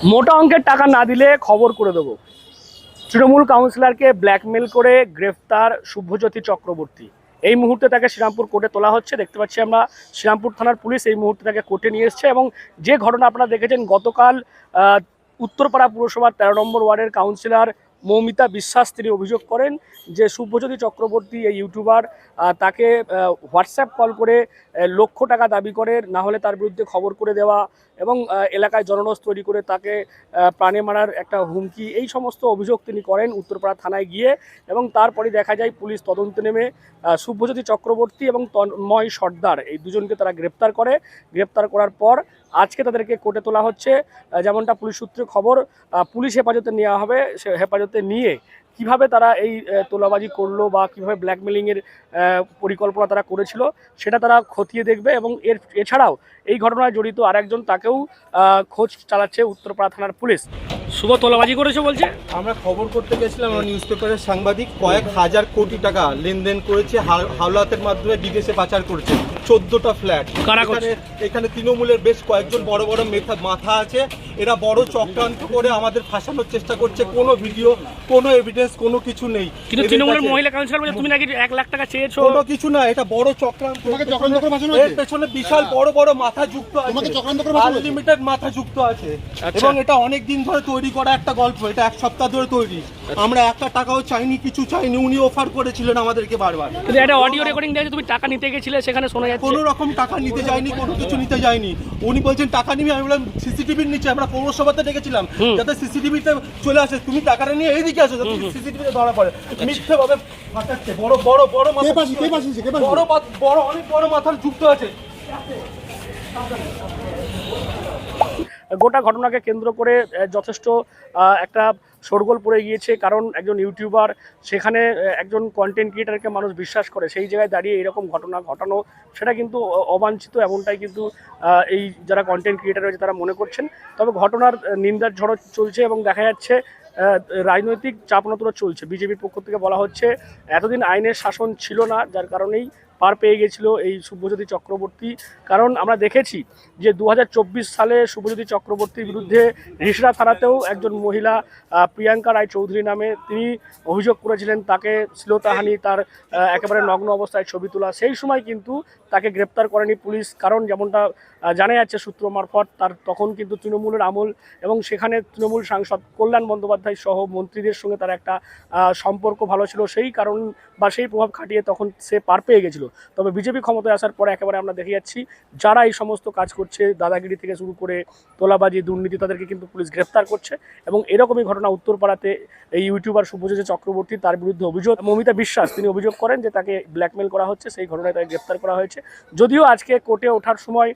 মোটা অঙ্কের টাকা না দিলে খবর করে দেবো। তৃণমূল কাউন্সিলরকে ব্ল্যাকমেল করে গ্রেফতার শুভজ্যোতি চক্রবর্তী। এই মুহূর্তে তাকে শ্রীরামপুর কোর্টে তোলা হচ্ছে। দেখতে পাচ্ছি আমরা শ্রীরামপুর থানার পুলিশ এই মুহূর্তে তাকে কোর্টে নিয়ে এসছে। এবং যে ঘটনা আপনারা দেখেছেন গতকাল উত্তরপাড়া পুরসভার ১৩ নম্বর ওয়ার্ডের কাউন্সিলর মৌমিতা বিশ্বাস তিনি অভিযোগ করেন যে শুভজ্যোতি চক্রবর্তী এই ইউটিউবার তাকে হোয়াটসঅ্যাপ কল করে লক্ষ টাকা দাবি করে, না হলে তার বিরুদ্ধে খবর করে দেওয়া এবং এলাকায় জনরোষ তৈরি করে তাকে প্রাণে মারার একটা হুমকি, এই সমস্ত অভিযোগ তিনি করেন উত্তরপাড়া থানায় গিয়ে। এবং তারপরে দেখা যায় পুলিশ তদন্তে নেমে শুভজ্যোতি চক্রবর্তী এবং তন্ময় সর্দার এই দুজনকে তারা গ্রেপ্তার করে। গ্রেপ্তার করার পর আজকে তাদেরকে কোর্টে তোলা হচ্ছে। যেমনটা পুলিশ সূত্রে খবর, পুলিশ হেফাজতে নেওয়া হবে। সে হেফাজতে নিয়ে কিভাবে তারা এই তোলাবাজি করলো বা কিভাবে ব্ল্যাকমেলিংয়ের পরিকল্পনা তারা করেছিল সেটা তারা খতিয়ে দেখবে। এবং এছাড়াও এই ঘটনায় জড়িত আরেকজন, তাকেও খোঁজ চালাচ্ছে উত্তরপাড়া থানার পুলিশ। শুভ তোলাবাজি করেছে বলছে। আমরা খবর করতে গেছিলাম, আমরা নিউজ পেপারের সাংবাদিক, কয়েক হাজার কোটি টাকা লেনদেন করেছে, হাওলাতের মাধ্যমে বিদেশে পাচার করেছে। 14টা ফ্ল্যাট। এখানে তৃণমূলের বেশ কয়েকজন বড় বড় মাথা আছে। এরা বড় চক্রান্ত করে আমাদের ফাঁসানোর চেষ্টা করছে। কোনো ভিডিও, কোনো এভিডেন্স, কোনো কিছু নেই। কিন্তু তৃণমূলের মহিলা কাউন্সিলর বলে তুমি নাকি 1 লাখ টাকা চেয়েছো। কোনো কিছু না, এটা বড় চক্রান্ত। এর পেছনে বিশাল বড় বড় মাথা যুক্ত আছে, আনলিমিটেড মাথা যুক্ত আছে। এবং এটা অনেক দিন ধরে তৈরি করা একটা গল্প। এটা 1 সপ্তাহ ধরে তৈরি। আমরা একটা টাকাও চাইনি, কিছু চাইনি। উনি অফার করেছিলেন আমাদেরকে বারবার। কিন্তু একটা অডিও রেকর্ডিং দেখে তুমি টাকা নিতে গেছিলে, সেখানে শোনা যাচ্ছে কোনো রকম টাকা নিতে যায়নি, কোনো কিছু নিতে যায়নি। উনি বলছেন টাকা নিবি। আমি বললাম সিসিটিভির নিচে, আমরা পৌরসভাতে ডেকেছিলাম যাতে সিসিটিভিতে চলে আসে। তুমি টাকাটা নিয়ে এইদিকে আসো, যাতে সিসিটিভিতে ধরা পড়ে। মিথ্যে ভাবে ফাটাচ্ছে। বড় বড় বড় মাথা, বড় বড় অনেক বড় মাথার যুক্ত আছে। গোটা ঘটনাকে কেন্দ্র করে যথেষ্ট একটা শোরগোল পড়ে গিয়েছে। কারণ একজন ইউটিউবার, সেখানে একজন কন্টেন্ট ক্রিয়েটারকে মানুষ বিশ্বাস করে, সেই জায়গায় দাঁড়িয়ে এরকম ঘটনা ঘটানো সেটা কিন্তু অবাঞ্ছিত। এমনটাই কিন্তু এই যারা কন্টেন্ট ক্রিয়েটার রয়েছে তারা মনে করছেন। তবে ঘটনার নিন্দার ঝড় চলছে এবং দেখা যাচ্ছে রাজনৈতিক চাপনতরা চলছে। বিজেপির পক্ষ থেকে বলা হচ্ছে এতদিন আইনের শাসন ছিল না, যার কারণেই পার পেয়ে গেছিল এই শুভজ্যোতি চক্রবর্তী। কারণ আমরা দেখেছি যে 2024 সালে শুভজ্যোতি চক্রবর্তীর বিরুদ্ধে রিষড়া থানাতেও একজন মহিলা প্রিয়াঙ্কা রায় চৌধুরী নামে তিনি অভিযোগ করেছিলেন তাকে শ্লীলতাহানি, তার একেবারে নগ্ন অবস্থায় ছবি তোলা। সেই সময় কিন্তু তাকে গ্রেপ্তার করেনি পুলিশ। কারণ যেমনটা জানা যাচ্ছে সূত্র মারফত, তার তখন কিন্তু তৃণমূলের আমল এবং সেখানে তৃণমূল সাংসদ কল্যাণ বন্দ্যোপাধ্যায় সহ মন্ত্রীদের সঙ্গে তার একটা সম্পর্ক ভালো ছিল। সেই কারণ বা সেই প্রভাব খাটিয়ে তখন সে পার পেয়ে গেছিল। তবে বিজেপি ক্ষমতায় আসার পরে একেবারে আমরা দেখে যাচ্ছি যারা এই সমস্ত কাজ করছে, দাদাগিরি থেকে শুরু করে তোলাবাজি, দুর্নীতি, তাদেরকে কিন্তু পুলিশ গ্রেফতার করছে। এবং এরকমই ঘটনা উত্তরপাড়াতে এই ইউটিউবার শুভজ্যোতি চক্রবর্তী, তার বিরুদ্ধে অভিযোগ। মৌমিতা বিশ্বাস তিনি অভিযোগ করেন যে তাকে ব্ল্যাকমেল করা হচ্ছে, সেই ঘটনায় তাকে গ্রেফতার করা হয়েছে। যদিও আজকে কোর্টে ওঠার সময়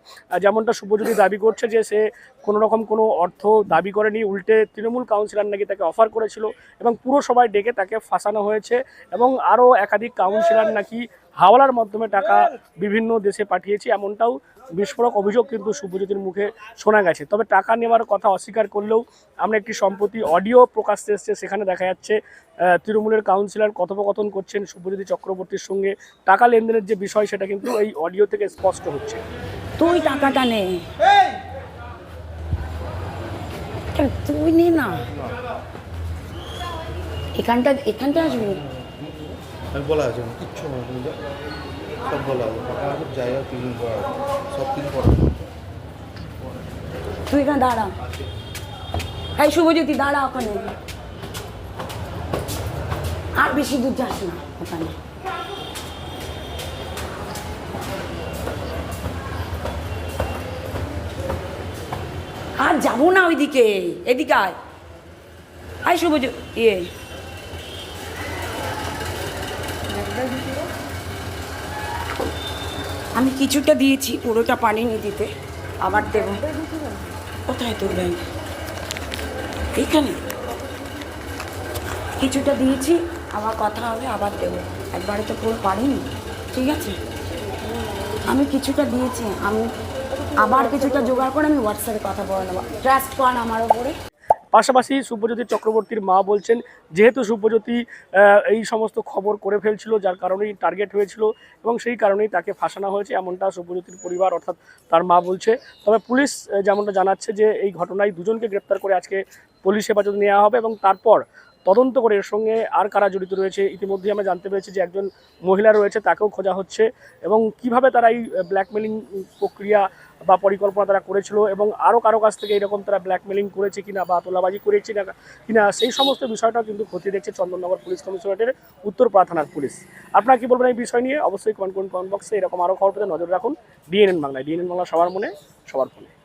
যেমনটা শুভজ্যোতি দাবি করছে যে সে কোনো রকম কোনো অর্থ দাবি করেনি, উল্টে তৃণমূল কাউন্সিলর নাকি তাকে অফার করেছিল এবং পুরসভায় ডেকে তাকে ফাঁসানো হয়েছে। এবং আরও একাধিক কাউন্সিলর নাকি হাওলার মাধ্যমে টাকা বিভিন্ন দেশে পাঠিয়েছে, এমনটাও বিস্ফোরক অভিযোগ কিন্তু শুভজ্যোতির মুখে শোনা গেছে। তবে টাকা নেওয়ার কথা অস্বীকার করলেও আমরা একটি সম্প্রতি অডিও প্রকাশ্যে এসছে, সেখানে দেখা যাচ্ছে তৃণমূলের কাউন্সিলর কথোপকথন করছেন শুভজ্যোতি চক্রবর্তীর সঙ্গে। টাকা লেনদেনের যে বিষয় সেটা কিন্তু এই অডিও থেকে স্পষ্ট হচ্ছে। তুই টাকাটা নে, তুই নে না, এখানটা আসবি। বলা আছে কিচ্ছু না, সব বলা আছে, সব জায়গা ক্লিন করা আছে, সব কিছু করা। তুই এখানে দাঁড়া। এই শুভজ্যোতি দাঁড়া ওখানে, আর বেশি দূর যাস না ওখানে। আর যাবো না ওইদিকে, এদিকে আয়। আয় শুভজ্যোতি, আমি কিছুটা দিয়েছি, পুরোটা পারিনি দিতে, আবার দেব। কোথায় তোর ব্যাংক? এইখানে কিছুটা দিয়েছি, আবার কথা হবে, আবার দেবো। একবারে তো পুরো পারিনি, ঠিক আছে? আমি কিছুটা দিয়েছি, আমি আবার কিছুটা জোগাড় করে আমি হোয়াটসঅ্যাপে কথা বলে নেবো। ট্রাস্ট কর আমার ওপরে। পাশাপাশি শুভজ্যোতি চক্রবর্তীর মা বলছেন যেহেতু শুভজ্যোতি এই সমস্ত খবর করে ফেলছিল, যার কারণেই টার্গেট হয়েছিল এবং সেই কারণেই তাকে ফাঁসানো হয়েছে, এমনটা শুভজ্যোতির পরিবার অর্থাৎ তার মা বলছে। তবে পুলিশ যেমনটা জানাচ্ছে যে এই ঘটনায় দুজনকে গ্রেপ্তার করে আজকে পুলিশ হেফাজতে নেওয়া হবে এবং তারপর তদন্ত করে এর সঙ্গে আর কারা জড়িত রয়েছে। ইতিমধ্যে আমরা জানতে পেরেছি যে একজন মহিলা রয়েছে, তাকেও খোঁজা হচ্ছে এবং কিভাবে তারা এই ব্ল্যাকমেলিং প্রক্রিয়া বা পরিকল্পনা তারা করেছিল এবং আরও কারো কাছ থেকে এরকম তারা ব্ল্যাকমেলিং করেছে কিনা বা তোলাবাজি করেছে কিনা সেই সমস্ত বিষয়টাও কিন্তু খতিয়ে দেখছে চন্দননগর পুলিশ কমিশনারেটের উত্তরপাড়া থানার পুলিশ। আপনারা কি বলবেন এই বিষয় নিয়ে? অবশ্যই কমেন্ট বক্সে। এরকম আরও খবর পেতে নজর রাখুন ডিএনএন বাংলায়। ডিএনএন বাংলা সবার মনে, সবার ফোনে।